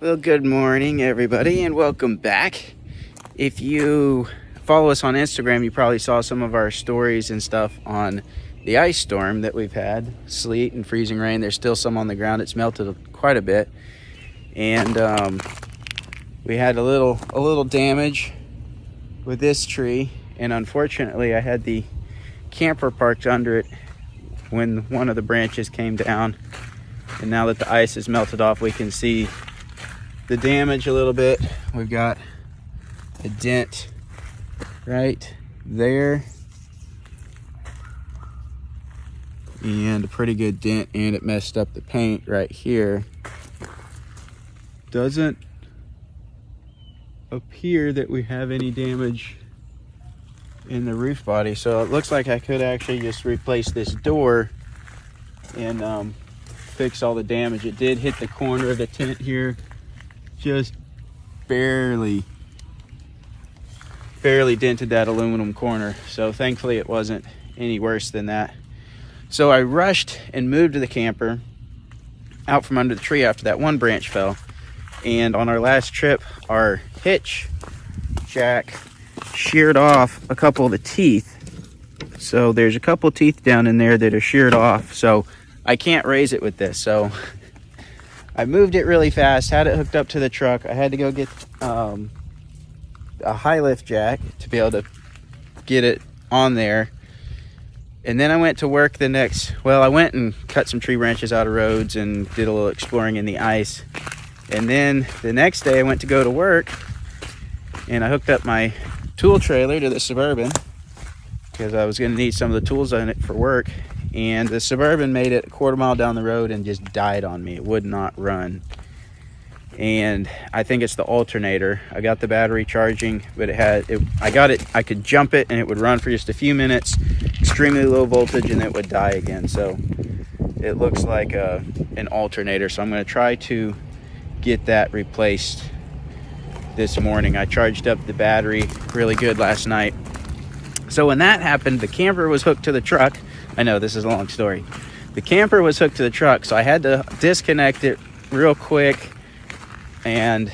Well, good morning, everybody, and welcome back. If you follow us on Instagram, you probably saw some of our stories and stuff on the ice storm that we've had. Sleet and freezing rain. There's still some on the ground. It's melted quite a bit. And we had a little damage with this tree. And unfortunately, I had the camper parked under it when one of the branches came down. And now that the ice is melted off, we can see the damage a little bit. We've got a dent right there and a pretty good dent, and it messed up the paint right here. Doesn't appear that we have any damage in the roof body, so it looks like I could actually just replace this door and fix all the damage. It did hit the corner of the tent here, just barely dented that aluminum corner, so thankfully it wasn't any worse than that. So I rushed and moved the camper out from under the tree after that one branch fell, and on our last trip our hitch jack sheared off a couple of the teeth. So there's a couple of teeth down in there that are sheared off, so I can't raise it with this. So I moved it really fast, had it hooked up to the truck. I had to go get a high lift jack to be able to get it on there. And then I went to work I went and cut some tree branches out of roads and did a little exploring in the ice. And then the next day I went to go to work and I hooked up my tool trailer to the Suburban because I was gonna need some of the tools on it for work. And the Suburban made it a quarter mile down the road and just died on me. It would not run. And I think it's the alternator. I got the battery charging, but I could jump it and it would run for just a few minutes, extremely low voltage, and it would die again. So it looks like an alternator. So I'm gonna try to get that replaced this morning. I charged up the battery really good last night. So when that happened, the camper was hooked to the truck. I know this is a long story. The camper was hooked to the truck, so I had to disconnect it real quick, and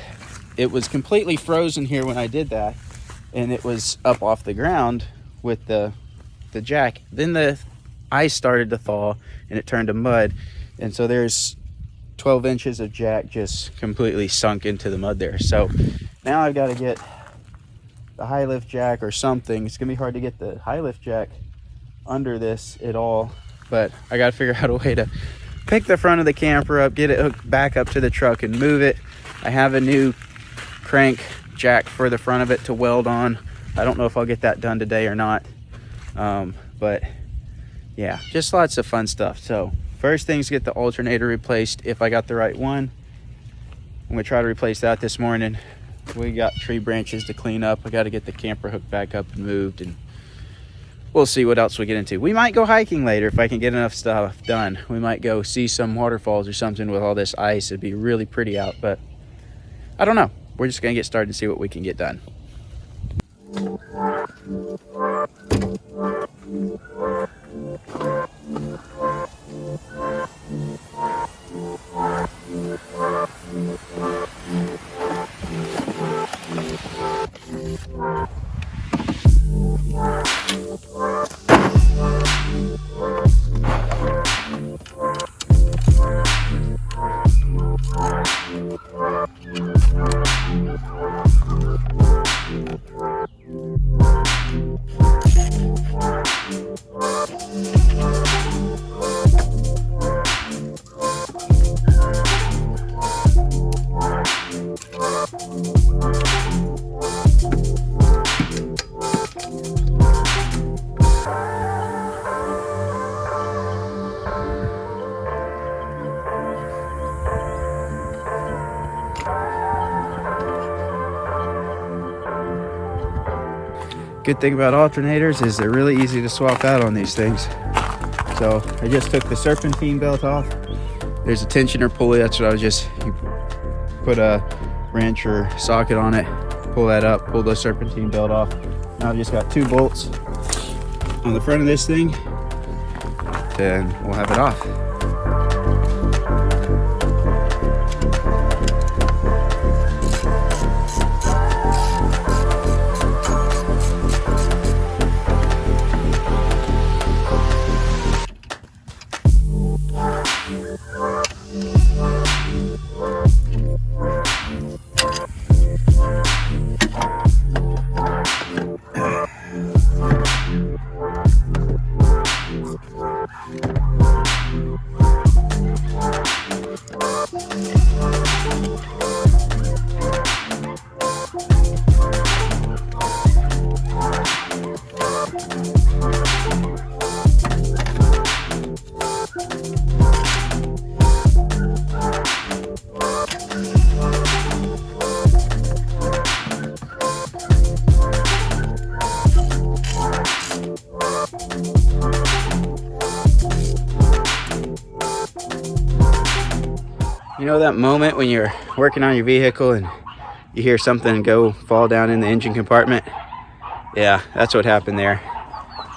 it was completely frozen here when I did that, and it was up off the ground with the jack. Then the ice started to thaw and it turned to mud, and so there's 12 inches of jack just completely sunk into the mud there. So now I've got to get the high lift jack or something. It's gonna be hard to get the high lift jack under this at all, but I gotta figure out a way to pick the front of the camper up, get it hooked back up to the truck and move it. I have a new crank jack for the front of it to weld on. I don't know if I'll get that done today or not, but yeah, just lots of fun stuff. So first thing's get the alternator replaced if I got the right one. I'm gonna try to replace that this morning. We got tree branches to clean up. I got to get the camper hooked back up and moved, and we'll see what else we get into. We might go hiking later if I can get enough stuff done. We might go see some waterfalls or something with all this ice. It'd be really pretty out, but I don't know. We're just gonna get started and see what we can get done. Good thing about alternators is they're really easy to swap out on these things. So I just took the serpentine belt off. There's a tensioner pulley. That's what I was just, you put a wrench or socket on it, pull that up, pull the serpentine belt off. Now I've just got 2 bolts on the front of this thing, then we'll have it off. You know that moment when you're working on your vehicle and you hear something fall down in the engine compartment? Yeah, that's what happened there.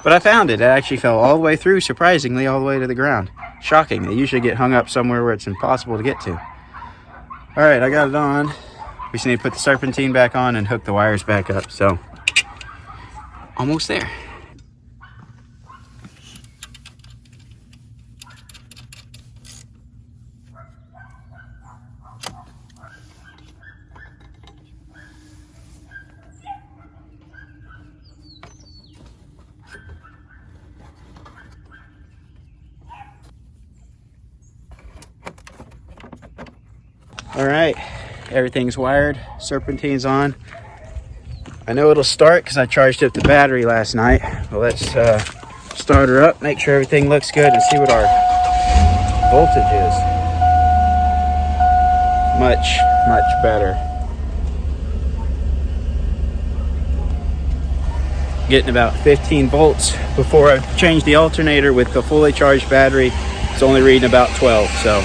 But I found it. It actually fell all the way through, surprisingly, all the way to the ground. Shocking. They usually get hung up somewhere where it's impossible to get to. All right, I got it on. We just need to put the serpentine back on and hook the wires back up. So, almost there. All right, everything's wired, serpentine's on. I know it'll start because I charged up the battery last night. Well, let's start her up, make sure everything looks good, and see what our voltage is. Much better. Getting about 15 volts. Before I changed the alternator with the fully charged battery, it's only reading about 12, so.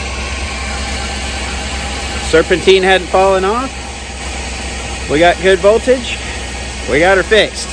Serpentine hadn't fallen off. We got good voltage. We got her fixed.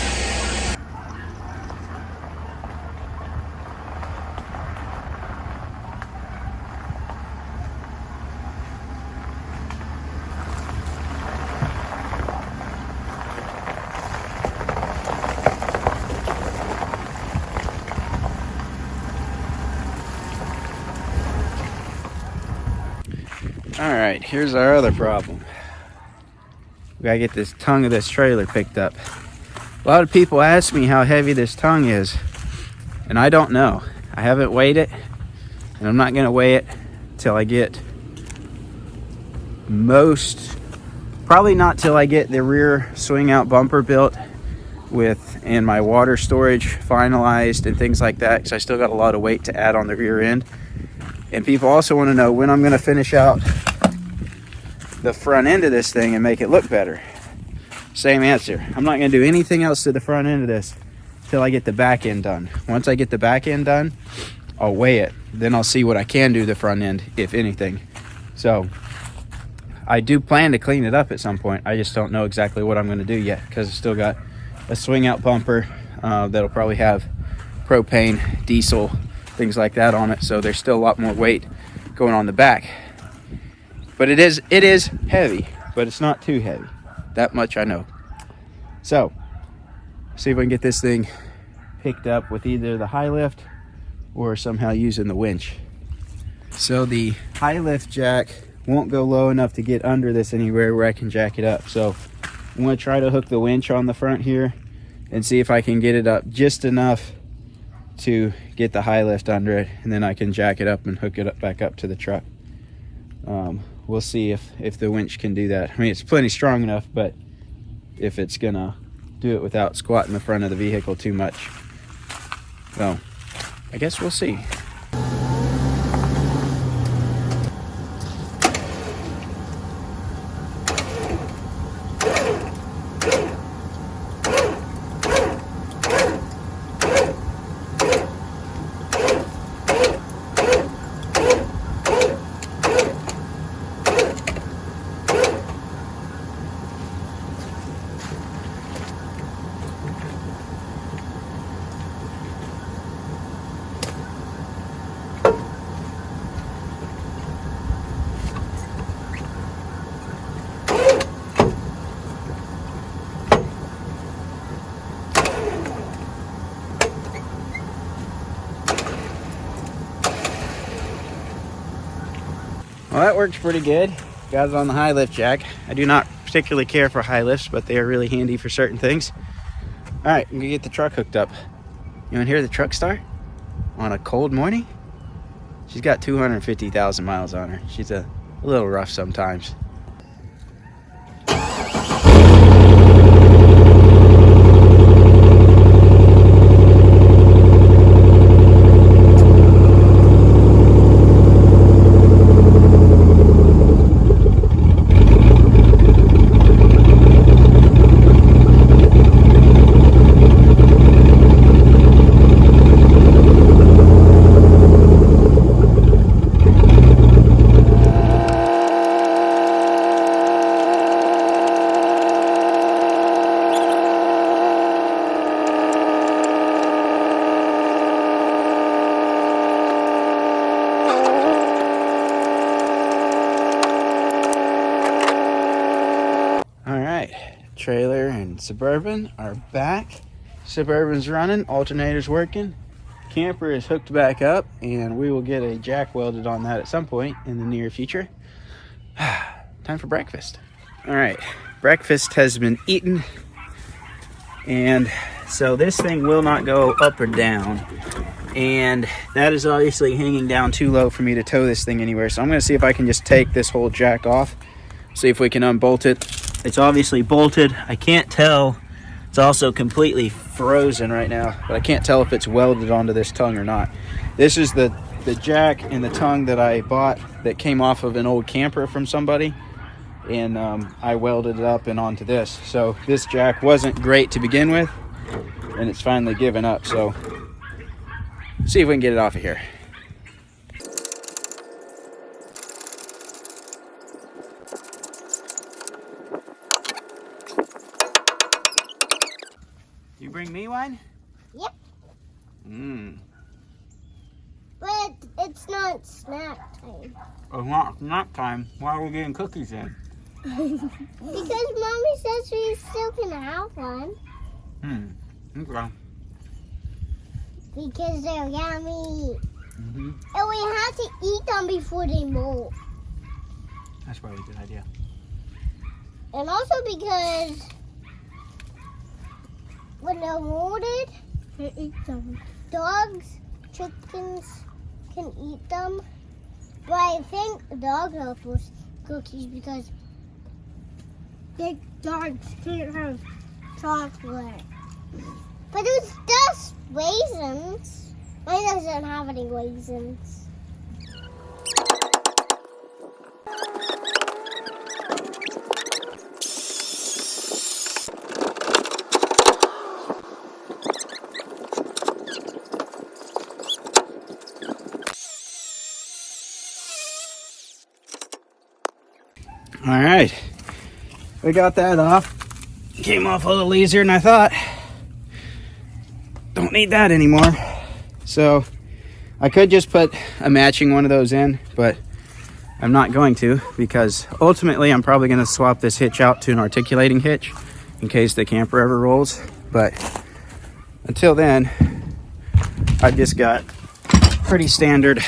All right, here's our other problem. We gotta get this tongue of this trailer picked up. A lot of people ask me how heavy this tongue is, and I don't know. I haven't weighed it, and I'm not gonna weigh it till I get probably not till I get the rear swing out bumper built and my water storage finalized and things like that, because I still got a lot of weight to add on the rear end. And people also want to know when I'm going to finish out the front end of this thing and make it look better. Same answer. I'm not going to do anything else to the front end of this till I get the back end done. Once I get the back end done, I'll weigh it. Then I'll see what I can do to the front end, if anything. So I do plan to clean it up at some point. I just don't know exactly what I'm going to do yet, because it's still got a swing out bumper that'll probably have propane, diesel, things like that on it. So there's still a lot more weight going on the back. But it is heavy, but it's not too heavy. That much I know. So, see if we can get this thing picked up with either the high lift or somehow using the winch. So the high lift jack won't go low enough to get under this anywhere where I can jack it up. So I'm going to try to hook the winch on the front here and see if I can get it up just enough to get the high lift under it, and then I can jack it up and hook it up back up to the truck. We'll see if the winch can do that. I mean, it's plenty strong enough, but if it's gonna do it without squatting the front of the vehicle too much. So I guess we'll see. Well, that works pretty good. Got it on the high lift jack. I do not particularly care for high lifts, but they are really handy for certain things. All right, I'm gonna get the truck hooked up. You wanna hear the truck start on a cold morning? She's got 250,000 miles on her. She's a little rough sometimes. Trailer and Suburban are back. Suburban's running, alternator's working. Camper is hooked back up, and we will get a jack welded on that at some point in the near future. Time for breakfast. All right, breakfast has been eaten, and so this thing will not go up or down, and that is obviously hanging down too low for me to tow this thing anywhere. So I'm going to see if I can just take this whole jack off, see if we can unbolt it. It's obviously bolted. I can't tell. It's also completely frozen right now, but I can't tell if it's welded onto this tongue or not. This is the jack and the tongue that I bought that came off of an old camper from somebody, and I welded it up and onto this. So this jack wasn't great to begin with, and it's finally given up. So see if we can get it off of here. You bring me one? Yep. But it's not snack time. Oh, not snack time. Why are we getting cookies in? Because Mommy says we still can have one. Okay. Because they're yummy. Mm-hmm. And we have to eat them before they mold. That's probably a good idea. And also because when they're molded, they eat them. Dogs, chickens can eat them. But I think dogs are first cookies because big dogs can't have chocolate. But it's just raisins. Mine doesn't have any raisins. All right, we got that off. Came off a little easier than I thought. Don't need that anymore. So I could just put a matching one of those in, but I'm not going to, because ultimately I'm probably going to swap this hitch out to an articulating hitch in case the camper ever rolls. But until then, I've just got pretty standard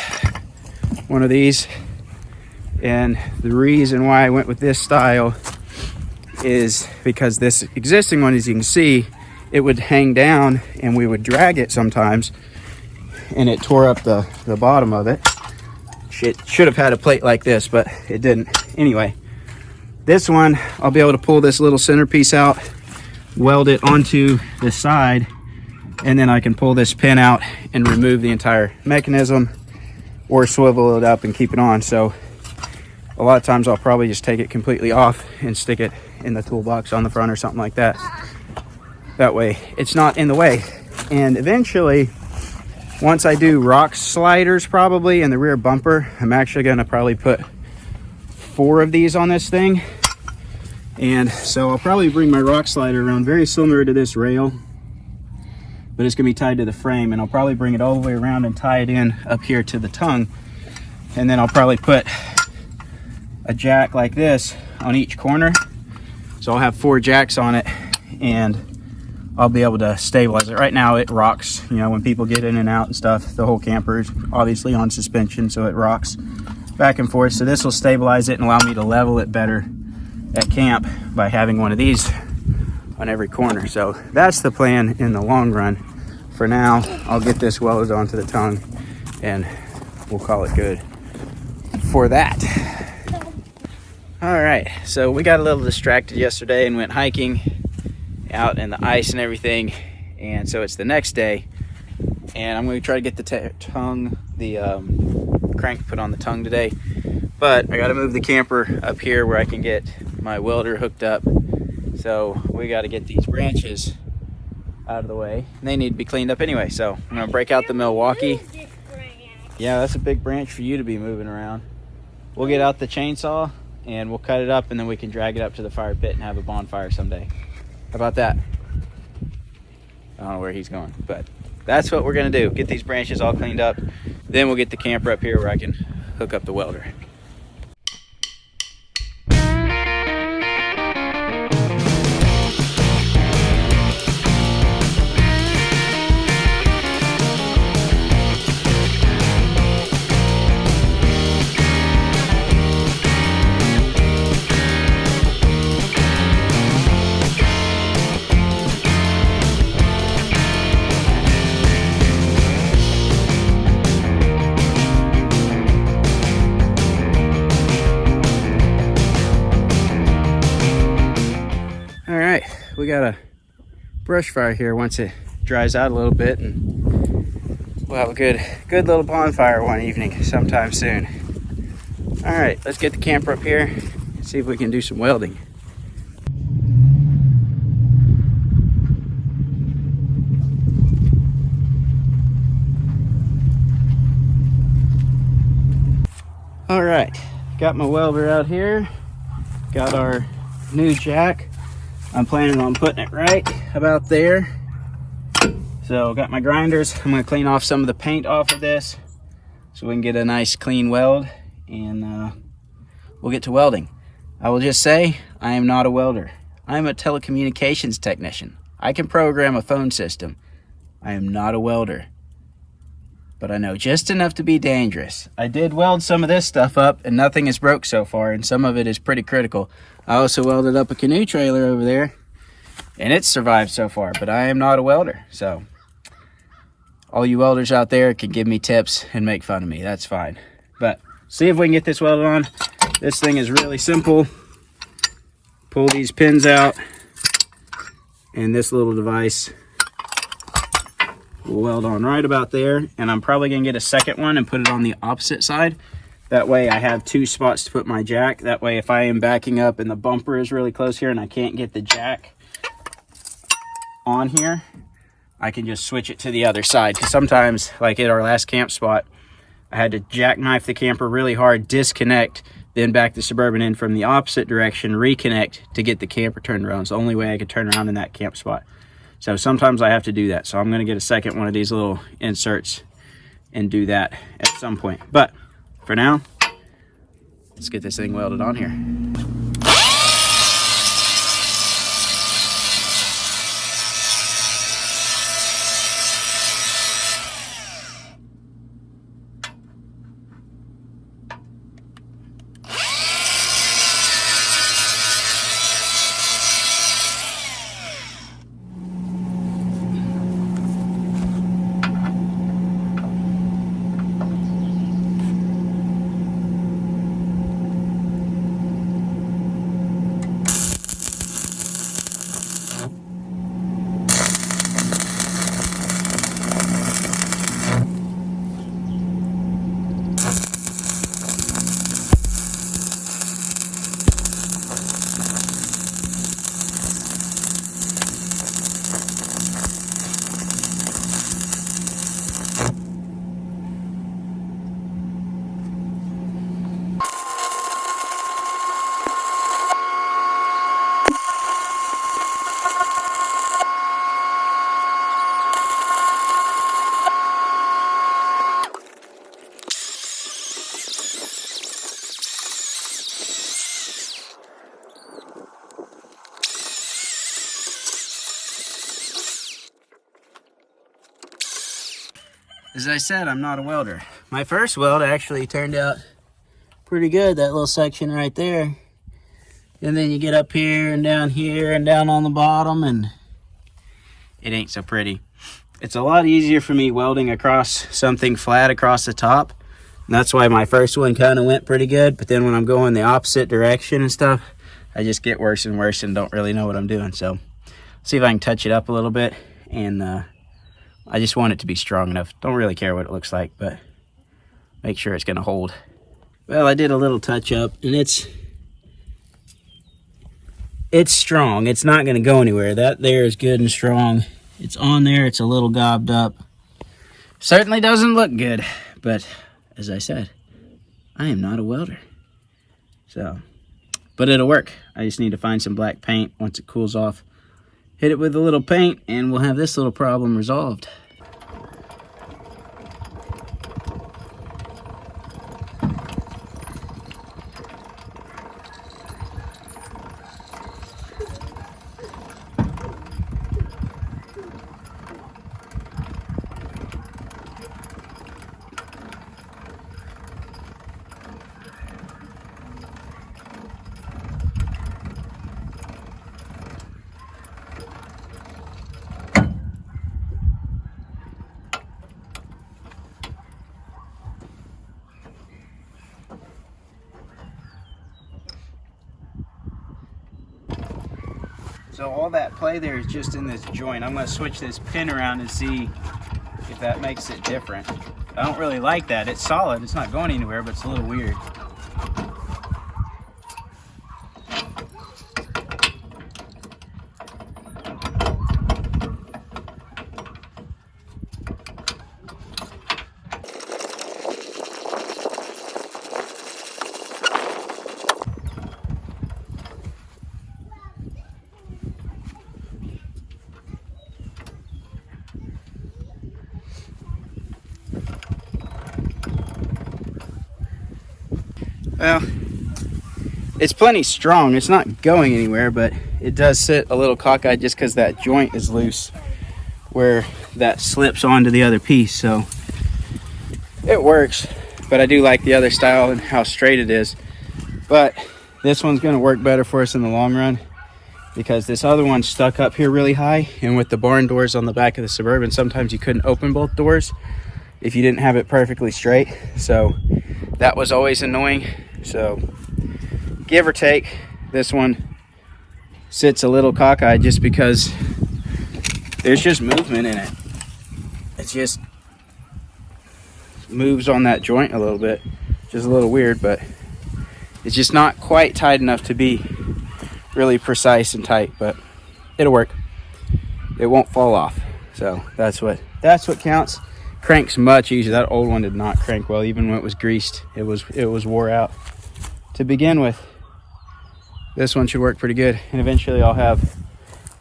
one of these. And the reason why I went with this style is because this existing one, as you can see, it would hang down and we would drag it sometimes, and it tore up the bottom of it. It should have had a plate like this, but it didn't. Anyway, this one, I'll be able to pull this little centerpiece out, weld it onto the side, and then I can pull this pin out and remove the entire mechanism, or swivel it up and keep it on. So a lot of times I'll probably just take it completely off and stick it in the toolbox on the front or something like that. That way it's not in the way. And eventually, once I do rock sliders probably in the rear bumper, I'm actually gonna probably put 4 of these on this thing. And so I'll probably bring my rock slider around very similar to this rail, but it's gonna be tied to the frame, and I'll probably bring it all the way around and tie it in up here to the tongue. And then I'll probably put a jack like this on each corner. So I'll have 4 jacks on it, and I'll be able to stabilize it. Right now it rocks, you know, when people get in and out and stuff. The whole camper is obviously on suspension, so it rocks back and forth. So this will stabilize it and allow me to level it better at camp by having one of these on every corner. So that's the plan in the long run. For now, I'll get this welded onto the tongue and we'll call it good for that. All right, so we got a little distracted yesterday and went hiking out in the ice and everything, and so it's the next day, and I'm going to try to get the crank put on the tongue today, but I got to move the camper up here where I can get my welder hooked up. So we got to get these branches out of the way, and they need to be cleaned up anyway. So I'm going to break out the Milwaukee. Yeah, that's a big branch for you to be moving around. We'll get out the chainsaw and we'll cut it up, and then we can drag it up to the fire pit and have a bonfire someday. How about that? I don't know where he's going, but that's what we're gonna do. Get these branches all cleaned up. Then we'll get the camper up here where I can hook up the welder. we got a brush fire here once it dries out a little bit, and we'll have a good little bonfire one evening sometime soon. All right, let's get the camper up here and see if we can do some welding. All right, got my welder out here, got our new jack. I'm planning on putting it right about there. So got my grinders. I'm gonna clean off some of the paint off of this so we can get a nice clean weld, and we'll get to welding. I will just say, I am not a welder. I am a telecommunications technician. I can program a phone system. I am not a welder, but I know just enough to be dangerous. I did weld some of this stuff up, and nothing is broke so far, and some of it is pretty critical. I also welded up a canoe trailer over there, and it's survived so far, but I am not a welder. So all you welders out there can give me tips and make fun of me. That's fine. But see if we can get this welded on. This thing is really simple. Pull these pins out, and this little device will weld on right about there. And I'm probably gonna get a second one and put it on the opposite side. That way I have two spots to put my jack. That way if I am backing up and the bumper is really close here and I can't get the jack on here, I can just switch it to the other side. Because sometimes, like at our last camp spot, I had to jackknife the camper really hard, disconnect, then back the Suburban in from the opposite direction, reconnect to get the camper turned around. It's the only way I could turn around in that camp spot. So sometimes I have to do that. So I'm gonna get a second one of these little inserts and do that at some point. But for now, let's get this thing welded on here. As I said, I'm not a welder. My first weld actually turned out pretty good, that little section right there. And then you get up here and down on the bottom, and it ain't so pretty. It's a lot easier for me welding across something flat across the top. And that's why my first one kind of went pretty good. But then when I'm going the opposite direction and stuff, I just get worse and worse and don't really know what I'm doing. So see if I can touch it up a little bit, and I just want it to be strong enough. Don't really care what it looks like, but make sure it's gonna hold. Well, I did a little touch up, and it's strong. It's not gonna go anywhere. That there is good and strong. It's on there, it's a little gobbed up. Certainly doesn't look good, but as I said, I am not a welder. So, but it'll work. I just need to find some black paint once it cools off. Hit it with a little paint, and we'll have this little problem resolved. So all that play there is just in this joint. I'm gonna switch this pin around and see if that makes it different. I don't really like that. It's solid, it's not going anywhere, but it's a little weird. Well, it's plenty strong. It's not going anywhere, but it does sit a little cockeyed just because that joint is loose where that slips onto the other piece. So it works, but I do like the other style and how straight it is. But this one's going to work better for us in the long run because this other one stuck up here really high, and with the barn doors on the back of the Suburban, sometimes you couldn't open both doors if you didn't have it perfectly straight. So that was always annoying. So give or take, this one sits a little cockeyed just because there's just movement in it. It just moves on that joint a little bit, just a little weird, but it's just not quite tight enough to be really precise and tight, but it'll work. It won't fall off. So that's what counts. Cranks much easier. That old one did not crank well, even when it was greased. It was wore out to begin with. This one should work pretty good, and eventually I'll have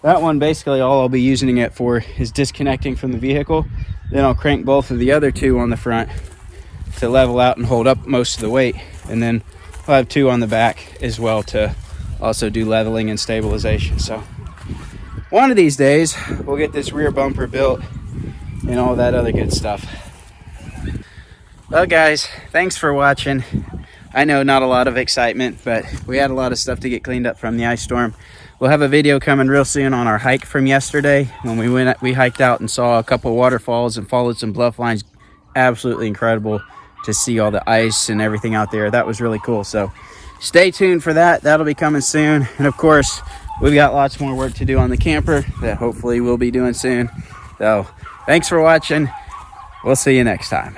that one. Basically all I'll be using it for is disconnecting from the vehicle. Then I'll crank both of the other two on the front to level out and hold up most of the weight, and then I'll have two on the back as well to also do leveling and stabilization. So one of these days we'll get this rear bumper built and all that other good stuff. Well guys, thanks for watching. I know not a lot of excitement, but we had a lot of stuff to get cleaned up from the ice storm. We'll have a video coming real soon on our hike from yesterday when we hiked out and saw a couple waterfalls and followed some bluff lines. Absolutely incredible to see all the ice and everything out there. That was really cool. So stay tuned for that. That'll be coming soon. And of course, we've got lots more work to do on the camper that hopefully we'll be doing soon. So thanks for watching. We'll see you next time.